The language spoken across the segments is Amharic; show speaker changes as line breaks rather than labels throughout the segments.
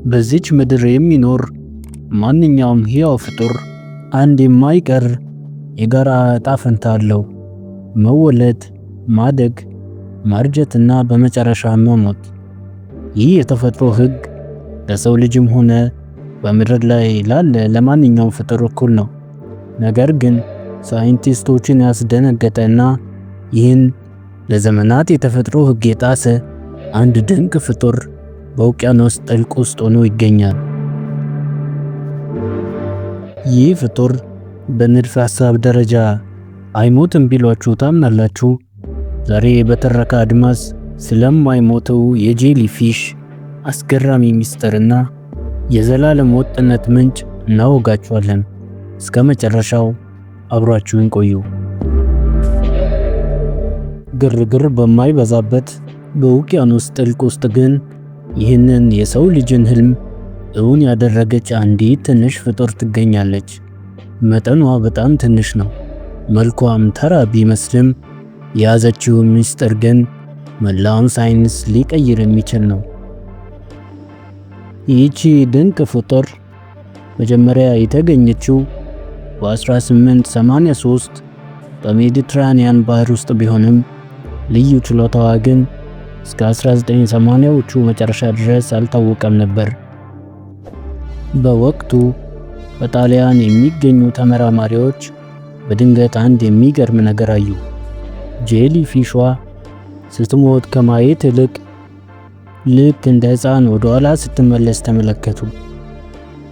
በዚች ምድር የሚኖር ማንኛውም ሕያው ፍጡር አንድ የማይቀር የጋራ ዕጣ ፈንታ አለው። መወለድ፣ ማደግ፣ ማርጀትና በመጨረሻ መሞት። ይህ የተፈጥሮ ሕግ ለሰው ልጅም ሆነ በምድር ላይ ላለ ለማንኛውም ፍጡር እኩል ነው። ነገር ግን ሳይንቲስቶችን ያስደነገጠና ይህን ለዘመናት የተፈጥሮ ሕግ የጣሰ አንድ ድንቅ ፍጡር በውቅያኖስ ጥልቅ ውስጥ ሆኖ ይገኛል። ይህ ፍጡር በንድፈ ሐሳብ ደረጃ አይሞትም ቢሏችሁ ታምናላችሁ? ዛሬ በትረካ አድማስ ስለማይሞተው የጄሊ ፊሽ አስገራሚ ሚስጥርና የዘላለም ወጥነት ምንጭ እናወጋችኋለን። እስከ መጨረሻው አብራችሁን ቆዩ። ግርግር በማይበዛበት በውቅያኖስ ጥልቅ ውስጥ ግን ይህንን የሰው ልጅን ህልም እውን ያደረገች አንዲት ትንሽ ፍጡር ትገኛለች። መጠኗ በጣም ትንሽ ነው። መልኳም ተራ ቢመስልም የያዘችው ምስጢር ግን መላውን ሳይንስ ሊቀይር የሚችል ነው። ይህቺ ድንቅ ፍጡር መጀመሪያ የተገኘችው በ1883 በሜዲትራኒያን ባህር ውስጥ ቢሆንም ልዩ ችሎታዋ ግን እስከ 1980ዎቹ መጨረሻ ድረስ አልታወቀም ነበር። በወቅቱ በጣሊያን የሚገኙ ተመራማሪዎች በድንገት አንድ የሚገርም ነገር አዩ። ጄሊ ፊሿ ስትሞት ከማየት ይልቅ ልክ እንደ ሕፃን ወደ ኋላ ስትመለስ ተመለከቱ።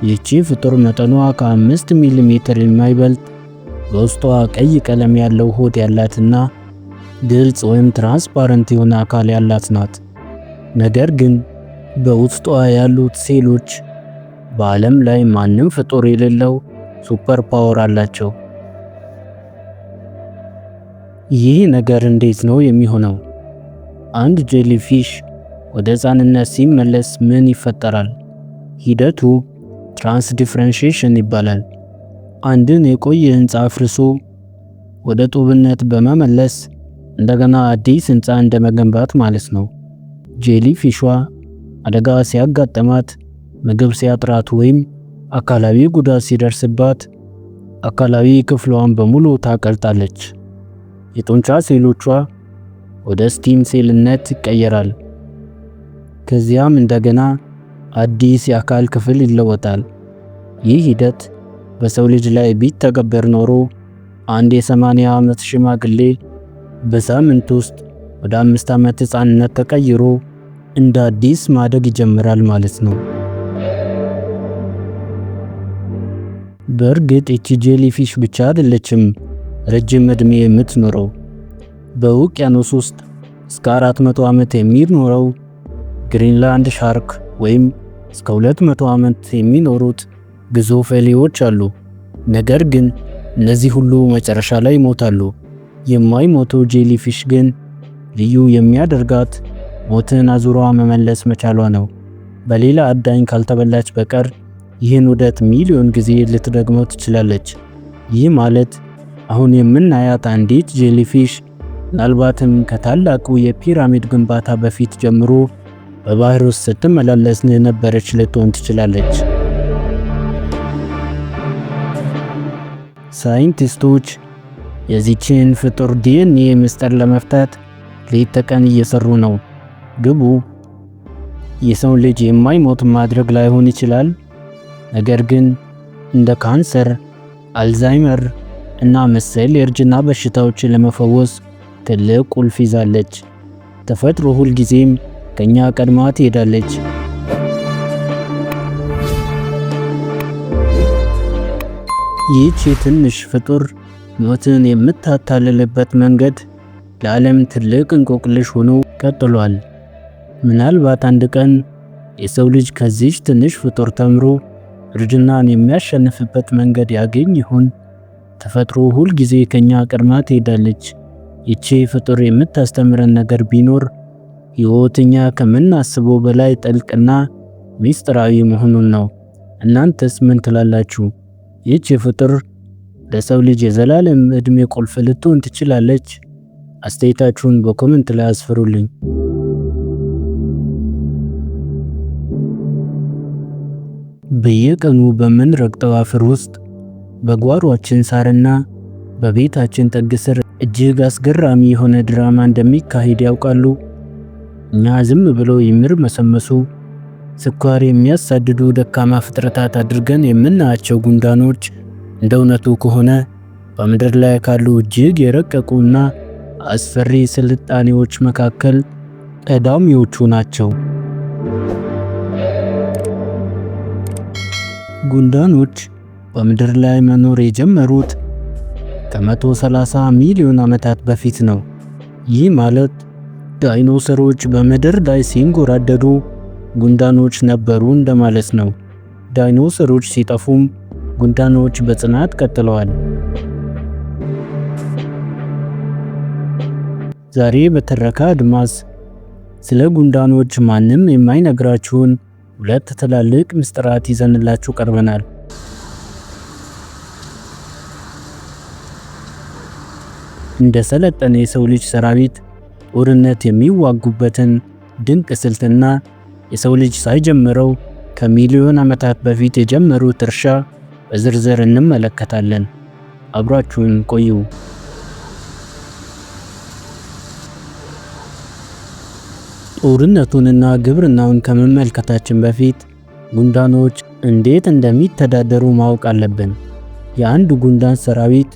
ይህቺ ፍጡር መጠኗ ከ5 ሚሊ ሜትር የማይበልጥ በውስጧ ቀይ ቀለም ያለው ሆድ ያላትና ግልጽ ወይም ትራንስፓረንት የሆነ አካል ያላት ናት። ነገር ግን በውስጧ ያሉት ሴሎች በዓለም ላይ ማንም ፍጡር የሌለው ሱፐር ፓወር አላቸው። ይህ ነገር እንዴት ነው የሚሆነው? አንድ ጄሊ ፊሽ ወደ ሕፃንነት ሲመለስ ምን ይፈጠራል? ሂደቱ ትራንስ ዲፍረንሺዬሽን ይባላል። አንድን የቆየ ሕንፃ አፍርሶ ወደ ጡብነት በመመለስ እንደገና አዲስ ሕንፃ እንደመገንባት ማለት ነው። ጄሊ ፊሿ አደጋ ሲያጋጥማት፣ ምግብ ሲያጥራት ወይም አካላዊ ጉዳት ሲደርስባት አካላዊ ክፍሏን በሙሉ ታቀልጣለች። የጡንቻ ሴሎቿ ወደ ስቲም ሴልነት ይቀየራል። ከዚያም እንደገና አዲስ የአካል ክፍል ይለወጣል። ይህ ሂደት በሰው ልጅ ላይ ቢተገበር ኖሮ አንድ የ80 ዓመት ሽማግሌ በሳምንት ውስጥ ወደ 5 ዓመት ሕፃንነት ተቀይሮ እንደ አዲስ ማደግ ይጀምራል ማለት ነው። በእርግጥ እቺ ጄሊ ፊሽ ብቻ አይደለችም ረጅም ዕድሜ የምትኖረው። በውቅያኖስ ውስጥ እስከ 400 ዓመት የሚኖረው ግሪንላንድ ሻርክ ወይም እስከ 200 ዓመት የሚኖሩት ግዙፍ ኤሊዎች አሉ። ነገር ግን እነዚህ ሁሉ መጨረሻ ላይ ይሞታሉ። የማይሞተው ጄሊ ፊሽ ግን ልዩ የሚያደርጋት ሞትን አዙሯ መመለስ መቻሏ ነው። በሌላ አዳኝ ካልተበላች በቀር ይህን ውደት ሚሊዮን ጊዜ ልትደግመው ትችላለች። ይህ ማለት አሁን የምናያት አንዲት ጄሊ ፊሽ ምናልባትም ከታላቁ የፒራሚድ ግንባታ በፊት ጀምሮ በባህር ውስጥ ስትመላለስ የነበረች ልትሆን ትችላለች። ሳይንቲስቶች የዚችን ፍጡር ዲኤንኤ ምስጢር ለመፍታት ሌት ተቀን እየሰሩ ነው። ግቡ የሰው ልጅ የማይሞት ማድረግ ላይሆን ይችላል፣ ነገር ግን እንደ ካንሰር፣ አልዛይመር እና መሰል የእርጅና በሽታዎችን ለመፈወስ ትልቅ ቁልፍ ይዛለች። ተፈጥሮ ሁልጊዜም ከኛ ቀድማ ትሄዳለች። ይህች ትንሽ ፍጡር ሞትን የምታታልልበት መንገድ ለዓለም ትልቅ እንቆቅልሽ ሆኖ ቀጥሏል። ምናልባት አንድ ቀን የሰው ልጅ ከዚች ትንሽ ፍጡር ተምሮ እርጅናን የሚያሸንፍበት መንገድ ያገኝ ይሆን? ተፈጥሮ ሁልጊዜ ከኛ ቀድማ ትሄዳለች። ይቺ ፍጡር የምታስተምረን ነገር ቢኖር ሕይወት እኛ ከምናስበው በላይ ጥልቅና ሚስጥራዊ መሆኑን ነው። እናንተስ ምን ትላላችሁ? ይቺ ፍጡር ለሰው ልጅ የዘላለም ዕድሜ ቁልፍ ልትሆን ትችላለች? አስተያየታችሁን በኮሜንት ላይ አስፍሩልኝ። በየቀኑ በምንረግጠው አፈር ውስጥ፣ በጓሯችን ሳርና በቤታችን ጥግ ስር እጅግ አስገራሚ የሆነ ድራማ እንደሚካሄድ ያውቃሉ? እኛ ዝም ብለው የሚርመሰመሱ ስኳር የሚያሳድዱ ደካማ ፍጥረታት አድርገን የምናያቸው ጉንዳኖች እንደ እውነቱ ከሆነ በምድር ላይ ካሉ እጅግ የረቀቁና አስፈሪ ስልጣኔዎች መካከል ቀዳሚዎቹ ናቸው። ጉንዳኖች በምድር ላይ መኖር የጀመሩት ከ130 ሚሊዮን ዓመታት በፊት ነው። ይህ ማለት ዳይኖሰሮች በምድር ላይ ሲንጎራደዱ ጉንዳኖች ነበሩ እንደማለት ነው። ዳይኖሰሮች ሲጠፉም ጉንዳኖች በጽናት ቀጥለዋል። ዛሬ በትረካ አድማስ ስለ ጉንዳኖች ማንም የማይነግራችሁን 2 ትላልቅ ምስጢራት ይዘንላችሁ ቀርበናል። እንደ ሰለጠነ የሰው ልጅ ሰራዊት ጦርነት የሚዋጉበትን ድንቅ ስልትና የሰው ልጅ ሳይጀምረው ከሚሊዮን ዓመታት በፊት የጀመሩት እርሻ በዝርዝር እንመለከታለን። አብራችሁን ቆዩ። ጦርነቱንና ግብርናውን ከመመልከታችን በፊት ጉንዳኖች እንዴት እንደሚተዳደሩ ማወቅ አለብን። የአንድ ጉንዳን ሰራዊት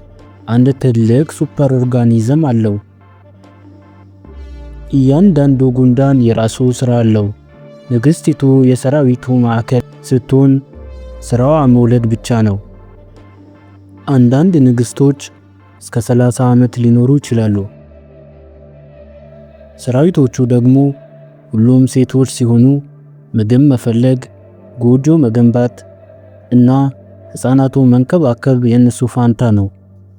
አንድ ትልቅ ሱፐር ኦርጋኒዝም አለው። እያንዳንዱ ጉንዳን የራሱ ሥራ አለው። ንግሥቲቱ የሰራዊቱ ማዕከል ስትሆን ሥራዋ መውለድ ብቻ ነው። አንዳንድ ንግሥቶች እስከ 30 ዓመት ሊኖሩ ይችላሉ። ሰራዊቶቹ ደግሞ ሁሉም ሴቶች ሲሆኑ ምግብ መፈለግ፣ ጎጆ መገንባት እና ሕፃናቱን መንከባከብ የነሱ ፋንታ ነው።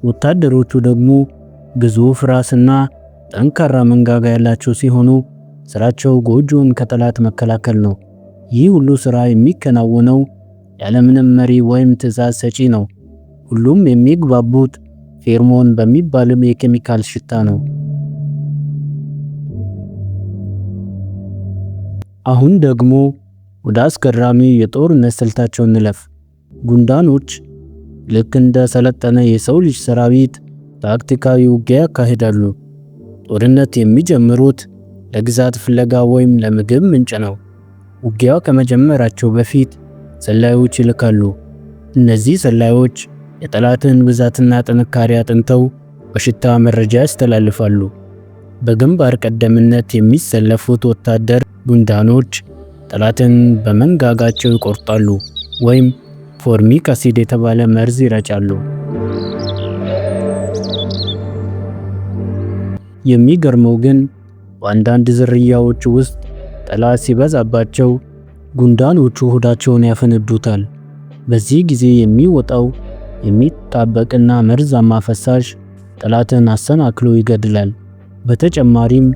ወታደሮቹ ደግሞ ግዙፍ ራስና ጠንካራ መንጋጋ ያላቸው ሲሆኑ ስራቸው ጎጆን ከጠላት መከላከል ነው። ይህ ሁሉ ሥራ የሚከናወነው ያለምንም መሪ ወይም ትዕዛዝ ሰጪ ነው። ሁሉም የሚግባቡት ፌርሞን በሚባልም የኬሚካል ሽታ ነው። አሁን ደግሞ ወደ አስገራሚው የጦርነት ስልታቸው እንለፍ። ጉንዳኖች ልክ እንደ ሰለጠነ የሰው ልጅ ሰራዊት ታክቲካዊ ውጊያ ያካሂዳሉ። ጦርነት የሚጀምሩት ለግዛት ፍለጋ ወይም ለምግብ ምንጭ ነው። ውጊያው ከመጀመራቸው በፊት ሰላዮች ይልካሉ። እነዚህ ሰላዮች የጠላትን ብዛትና ጥንካሬ አጥንተው በሽታ መረጃ ያስተላልፋሉ። በግንባር ቀደምትነት የሚሰለፉት ወታደር ጉንዳኖች ጠላትን በመንጋጋቸው ይቆርጣሉ ወይም ፎርሚክ አሲድ የተባለ መርዝ ይረጫሉ። የሚገርመው ግን በአንዳንድ ዝርያዎች ውስጥ ጠላት ሲበዛባቸው ጉንዳኖቹ ሆዳቸውን ያፈነዱታል። በዚህ ጊዜ የሚወጣው የሚጣበቅና መርዛማ ፈሳሽ ጠላትን አሰናክሎ ይገድላል። በተጨማሪም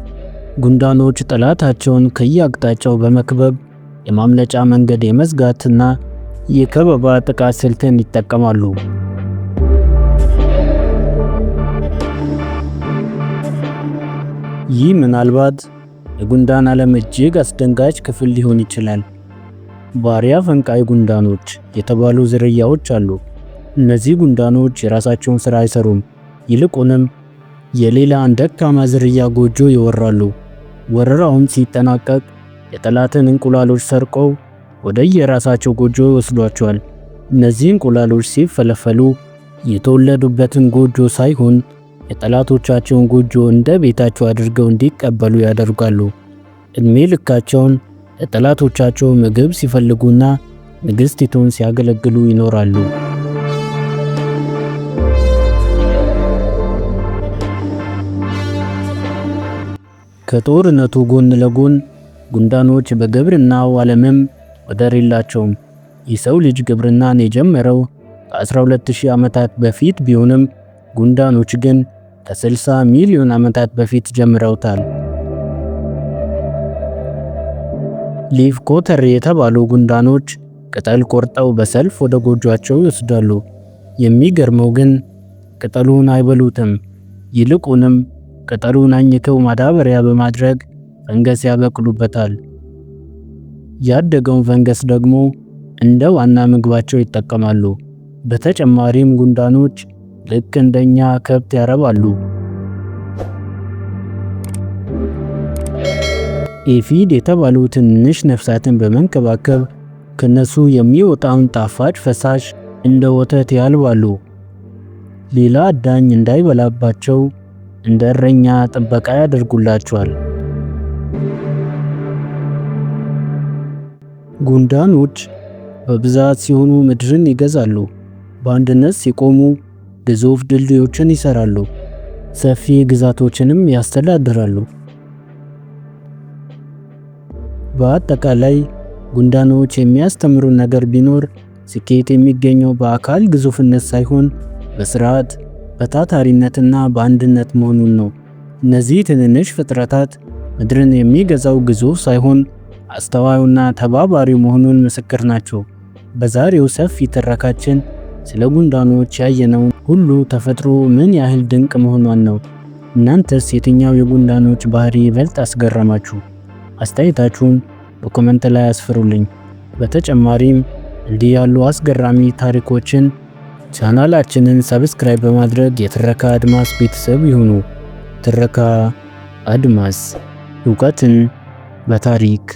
ጉንዳኖች ጠላታቸውን ከየአቅጣጫው በመክበብ የማምለጫ መንገድ የመዝጋትና የከበባ ጥቃት ስልትን ይጠቀማሉ። ይህ ምናልባት የጉንዳን ዓለም እጅግ አስደንጋጭ ክፍል ሊሆን ይችላል። ባሪያ ፈንቃይ ጉንዳኖች የተባሉ ዝርያዎች አሉ። እነዚህ ጉንዳኖች የራሳቸውን ሥራ አይሰሩም። ይልቁንም የሌላን ደካማ ዝርያ ጎጆ ይወራሉ። ወረራውም ሲጠናቀቅ የጠላትን እንቁላሎች ሰርቀው ወደ የራሳቸው ጎጆ ይወስዷቸዋል። እነዚህ እንቁላሎች ሲፈለፈሉ የተወለዱበትን ጎጆ ሳይሆን የጠላቶቻቸውን ጎጆ እንደ ቤታቸው አድርገው እንዲቀበሉ ያደርጋሉ። እድሜ ልካቸውን ለጠላቶቻቸው ምግብ ሲፈልጉና ንግሥቲቱን ሲያገለግሉ ይኖራሉ። ከጦርነቱ ጎን ለጎን ጉንዳኖች በግብርናው ዓለምም ወደር የላቸውም። የሰው ልጅ ግብርናን የጀመረው ከ12000 ዓመታት በፊት ቢሆንም ጉንዳኖች ግን ከ60 ሚሊዮን ዓመታት በፊት ጀምረውታል። ሊፍ ኮተር የተባሉ ጉንዳኖች ቅጠል ቆርጠው በሰልፍ ወደ ጎጆአቸው ይወስዳሉ። የሚገርመው ግን ቅጠሉን አይበሉትም። ይልቁንም ቅጠሉን አኝከው ማዳበሪያ በማድረግ ፈንገስ ያበቅሉበታል። ያደገውን ፈንገስ ደግሞ እንደ ዋና ምግባቸው ይጠቀማሉ። በተጨማሪም ጉንዳኖች ልክ እንደኛ ከብት ያረባሉ። ኤፊድ የተባሉ ትንንሽ ነፍሳትን በመንከባከብ ከነሱ የሚወጣውን ጣፋጭ ፈሳሽ እንደ ወተት ያልባሉ። ሌላ አዳኝ እንዳይበላባቸው እንደ እረኛ ጥበቃ ያደርጉላቸዋል። ጉንዳኖች በብዛት ሲሆኑ ምድርን ይገዛሉ። በአንድነት ሲቆሙ ግዙፍ ድልድዮችን ይሰራሉ፣ ሰፊ ግዛቶችንም ያስተዳድራሉ። በአጠቃላይ ጉንዳኖች የሚያስተምሩን ነገር ቢኖር ስኬት የሚገኘው በአካል ግዙፍነት ሳይሆን በስርዓት፣ በታታሪነትና በአንድነት መሆኑን ነው። እነዚህ ትንንሽ ፍጥረታት ምድርን የሚገዛው ግዙፍ ሳይሆን አስተዋዩና ተባባሪ መሆኑን ምስክር ናቸው። በዛሬው ሰፊ ትረካችን ስለ ጉንዳኖች ያየነው ሁሉ ተፈጥሮ ምን ያህል ድንቅ መሆኗን ነው። እናንተስ የትኛው የጉንዳኖች ባህሪ ይበልጥ አስገረማችሁ? አስተያየታችሁን በኮሜንት ላይ አስፍሩልኝ። በተጨማሪም እንዲህ ያሉ አስገራሚ ታሪኮችን ቻናላችንን ሰብስክራይብ በማድረግ የትረካ አድማስ ቤተሰብ ይሁኑ። ትረካ አድማስ፣ እውቀትን በታሪክ